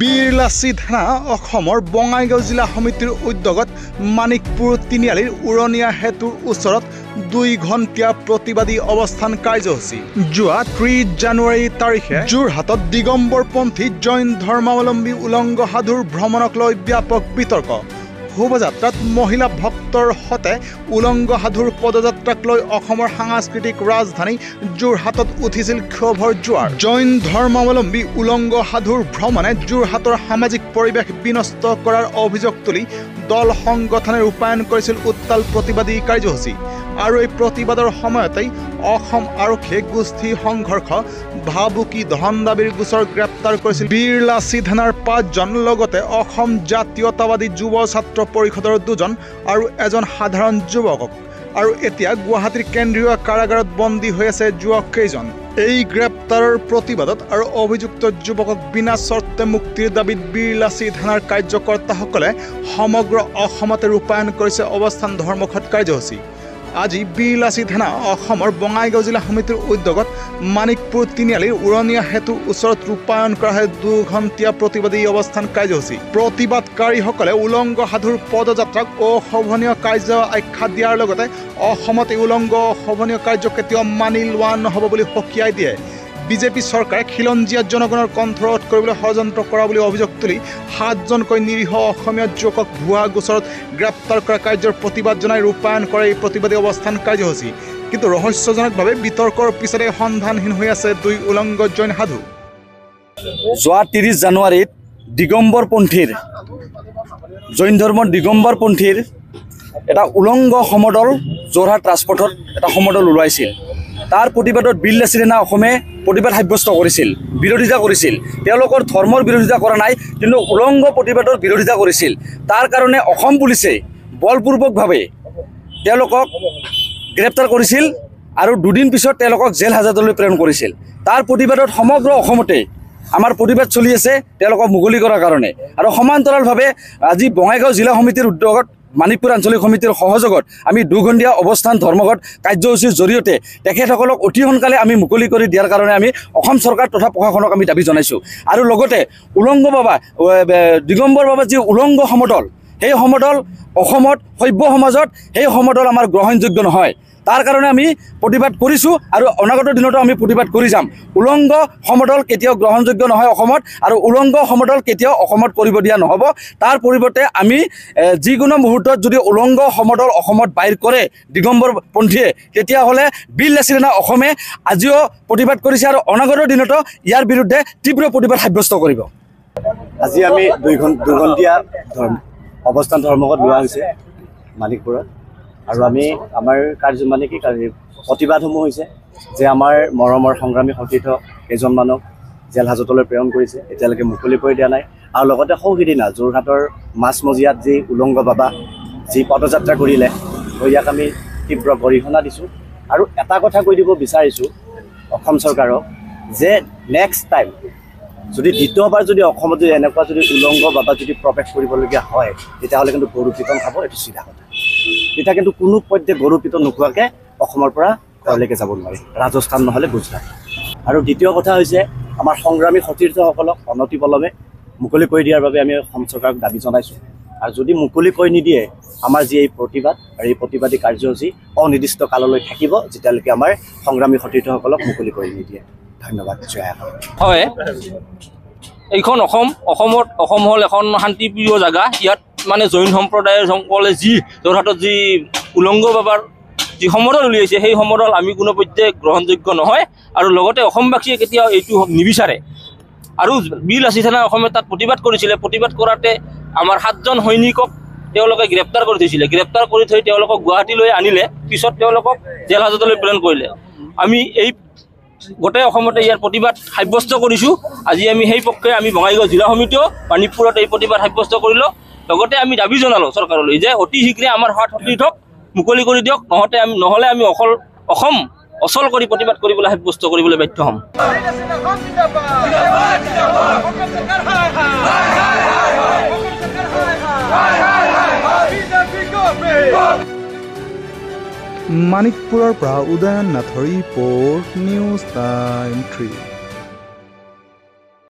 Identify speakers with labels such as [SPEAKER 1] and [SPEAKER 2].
[SPEAKER 1] বীৰ লাচিত সেনা অসমৰ বঙাইগাঁও জিলা সমিতিৰ উদ্যোগত মানিকপুৰ তিনিআলিৰ উৰণীয়া সেতুৰ ওচৰত 2 ঘণ্টীয়া প্ৰতিবাদী অৱস্থান কাৰ্যসূচী যোৱা 30 জানুৱাৰী তাৰিখে যোৰহাটত দিগম্বৰপন্থী জৈন ধৰ্মাৱলম্বী উলংগ সাধুৰ ভ্ৰমণক লৈ ব্যাপক বিতৰ্ক শোভাযাত্ৰাত মহিলা ভক্তৰ সতে উলংগ সাধুৰ পদযাত্ৰাক লৈ অসমৰ সাংস্কৃতিক ৰাজধানী যোৰহাটত উঠিছিল ক্ষোভৰ জোৱাৰ জৈন ধৰ্মাৱলম্বী উলংগ সাধুৰ ভ্ৰমণে যোৰহাটৰ সামাজিক পৰিৱেশ বিনষ্ট কৰাৰ অভিযোগ তুলি দল সংগঠনে ৰূপায়ণ কৰিছিল উত্তাল প্ৰতিবাদী কাৰ্যসূচী আৰু এই প্ৰতিবাদৰ সময়তেই অসম আৰক্ষীয়ে গোষ্ঠী সংঘৰ্ষ ভাবুকি ধন দাবীৰ গোচৰ গ্ৰেপ্তাৰ কৰিছিল বীৰ লাচিত সেনাৰ 5 জন লগতে অসম জাতীয়তাবাদী যুৱ ছাত্ৰ পৰিষদৰ 2 জন আৰু এজন সাধাৰণ যুৱকক আৰু এতিয়া গুৱাহাটীৰ কেন্দ্ৰীয় কাৰাগাৰত বন্দী হৈ আছে যুৱক কেইজন এই গ্ৰেপ্তাৰৰ প্ৰতিবাদত আৰু অভিযুক্ত যুৱকক বিনা চৰ্তে মুক্তিৰ দাবীত বীৰ লাচিত সেনাৰ কাৰ্যকৰ্তাসকলে সমগ্ৰ অসমতে ৰূপায়ণ কৰিছে অৱস্থান ধৰ্মঘট কাৰ্যসূচী আজি বীৰ লাচিত সেনা অসমৰ বঙাইগাঁও জিলা সমিতিৰ উদ্যোগত মানিকপুৰ তিনিআলিৰ উৰণীয়া সেতুৰ ওচৰত ৰূপায়ণ কৰা হয় 2 ঘণ্টীয়া প্ৰতিবাদী অৱস্থান কাৰ্যসূচী প্ৰতিবাদকাৰীসকলে উলংগ সাধুৰ পদযাত্ৰাক অশোভনীয় কাৰ্য আখ্যা দিয়াৰ লগতে অসমত এই উলংগ অশোভনীয় কাৰ্য কেতিয়াও মানি লোৱা নহ'ব বুলি সকীয়াই দিয়ে বিজেপি চৰকাৰে খিলঞ্জীয়া জনগণৰ কণ্ঠৰোধ কৰিবলৈ ষড়যন্ত্ৰ কৰা বুলি অভিযোগ তুলি 7 জনকৈ নিৰীহ অসমীয়া যুৱকক ভুৱা গোচৰত গ্ৰেপ্তাৰ কৰা কাৰ্যৰ প্ৰতিবাদ জনাই ৰূপায়ণ কৰে এই প্ৰতিবাদী অৱস্থান কাৰ্যসূচী কিন্তু ৰহস্যজনকভাৱে বিতৰ্কৰ পিছতে সন্ধানহীন হৈ আছে 2 উলংগ জৈন সাধু
[SPEAKER 2] যোৱা 30 জানুৱাৰীত দিগম্বৰপন্থীৰ জৈন ধৰ্মৰ দিগম্বৰপন্থীৰ এটা উলংগ সমদল যোৰহাট ৰাজপথত এটা সমদল ওলাইছিল তাৰ প্ৰতিবাদত বীৰ লাচিত সেনা অসমে প্ৰতিবাদ সাব্যস্ত কৰিছিল বিৰোধিতা কৰিছিল তেওঁলোকৰ ধৰ্মৰ বিৰোধিতা কৰা নাই কিন্তু উলংগ প্ৰতিবাদৰ বিৰোধিতা কৰিছিল তাৰ কাৰণে অসম পুলিচে বলপূৰ্বকভাৱে তেওঁলোকক গ্ৰেপ্তাৰ কৰিছিল আৰু 2 দিন পিছত তেওঁলোকক জেল হাজতলৈ প্ৰেৰণ কৰিছিল তাৰ প্ৰতিবাদত সমগ্ৰ অসমতে আমাৰ প্ৰতিবাদ চলি আছে তেওঁলোকক মুকলি কৰাৰ কাৰণে আৰু সমান্তৰালভাৱে আজি বঙাইগাঁও জিলা সমিতিৰ উদ্যোগত মানিকপুৰ আঞ্চলিক সমিতিৰ সহযোগত আমি 2 ঘণ্টীয়া অৱস্থান ধৰ্মঘট কাৰ্যসূচীৰ জৰিয়তে তেখেতসকলক অতি সোনকালে আমি মুকলি কৰি দিয়াৰ কাৰণে আমি অসম চৰকাৰ তথা প্ৰশাসনক আমি দাবী জনাইছোঁ আৰু লগতে উলংগ বাবা দিগম্বৰ বাবা যি উলংগ সমদল সেই সমদল অসমত সভ্য সমাজত সেই সমদল আমাৰ গ্ৰহণযোগ্য নহয় তাৰ কাৰণে আমি প্ৰতিবাদ কৰিছোঁ আৰু অনাগত দিনতো আমি প্ৰতিবাদ কৰি যাম উলংগ সমদল কেতিয়াও গ্ৰহণযোগ্য নহয় অসমত আৰু উলংগ সমদল কেতিয়াও অসমত কৰিব দিয়া নহ'ব তাৰ পৰিৱৰ্তে আমি যিকোনো মুহূৰ্তত যদি উলংগ সমদল অসমত বাহিৰ কৰে দিগম্বৰপন্থীয়ে তেতিয়াহ'লে বীৰ লাচিত সেনা অসমে আজিও প্ৰতিবাদ কৰিছে আৰু অনাগত দিনতো ইয়াৰ বিৰুদ্ধে তীব্ৰ প্ৰতিবাদ সাব্যস্ত কৰিব
[SPEAKER 3] আজি আমি 2 ঘণ্টীয়া অৱস্থান ধৰ্মঘট লোৱা হৈছে মানিকপুৰত আৰু আমি আমাৰ কাৰ্য মানে কি প্ৰতিবাদসমূহ হৈছে যে আমাৰ মৰমৰ সংগ্ৰামী সতীৰ্থ কেইজনমানক জেল হাজতলৈ প্ৰেৰণ কৰিছে এতিয়ালৈকে মুকলি কৰি দিয়া নাই আৰু লগতে সৌসিদিনা যোৰহাটৰ মাছমজিয়াত যি উলংগ বাবা যি পদযাত্ৰা কৰিলে ইয়াক আমি তীব্ৰ গৰিহণা দিছোঁ আৰু এটা কথা কৈ দিব বিচাৰিছোঁ অসম চৰকাৰক যে নেক্সট টাইম যদি দ্বিতীয়বাৰ যদি অসমত যদি এনেকুৱা যদি উলংগ বাবা যদি প্ৰৱেশ কৰিবলগীয়া হয় তেতিয়াহ'লে কিন্তু গৰু পিতন খাব এইটো চিধা কথা তেতিয়া কিন্তু কোনো পধ্যে গৰু পিতন নোখোৱাকৈ অসমৰ পৰা ঘৰলৈকে যাব নোৱাৰে ৰাজস্থান নহ'লে গুজৰাট আৰু দ্বিতীয় কথা হৈছে আমাৰ সংগ্ৰামী সতীৰ্থসকলক অনতিপলমে মুকলি কৰি দিয়াৰ বাবে আমি অসম চৰকাৰক দাবী জনাইছোঁ আৰু যদি মুকলি কৰি নিদিয়ে আমাৰ যি এই প্ৰতিবাদ আৰু এই প্ৰতিবাদী কাৰ্যসূচী অনিৰ্দিষ্ট কাললৈ থাকিব যেতিয়ালৈকে আমাৰ সংগ্ৰামী সতীৰ্থসকলক মুকলি কৰি নিদিয়ে ধন্যবাদ
[SPEAKER 4] হয় এইখন অসম হ'ল এখন শান্তিপ্ৰিয় জেগা ইয়াত মানে জৈন সম্প্ৰদায়ৰ সকলে যি যোৰহাটত যি উলংগ বাবাৰ যি সমদল উলিয়াইছে সেই সমদল আমি কোনো পধ্যে গ্ৰহণযোগ্য নহয় আৰু লগতে অসমবাসীয়ে কেতিয়াও এইটো নিবিচাৰে আৰু বীৰ লাচিত সেনা অসমে তাত প্ৰতিবাদ কৰিছিলে প্ৰতিবাদ কৰাতে আমাৰ 7 জন সৈনিকক তেওঁলোকে গ্ৰেপ্তাৰ কৰি থৈছিলে গ্ৰেপ্তাৰ কৰি থৈ তেওঁলোকক গুৱাহাটীলৈ আনিলে পিছত তেওঁলোকক জেল হাজতলৈ প্ৰেৰণ কৰিলে আমি এই গোটেই অসমতে ইয়াৰ প্ৰতিবাদ সাব্যস্ত কৰিছোঁ আজি আমি সেই পক্ষে আমি বঙাইগাঁও জিলা সমিতিও মানিকপুৰত এই প্ৰতিবাদ সাব্যস্ত কৰিলোঁ লগতে আমি দাবী জনালোঁ চৰকাৰলৈ যে অতি শীঘ্ৰে আমাৰ সতীৰ্থক মুকলি কৰি দিয়ক নহ'লে আমি অসম অচল কৰি প্ৰতিবাদ কৰিবলৈ সাব্যস্ত কৰিবলৈ বাধ্য হ'ম
[SPEAKER 1] মানিকপুৰৰ পৰা উদয়ন নাথৰ ৰিপৰ্ট নিউজ টাইম 3।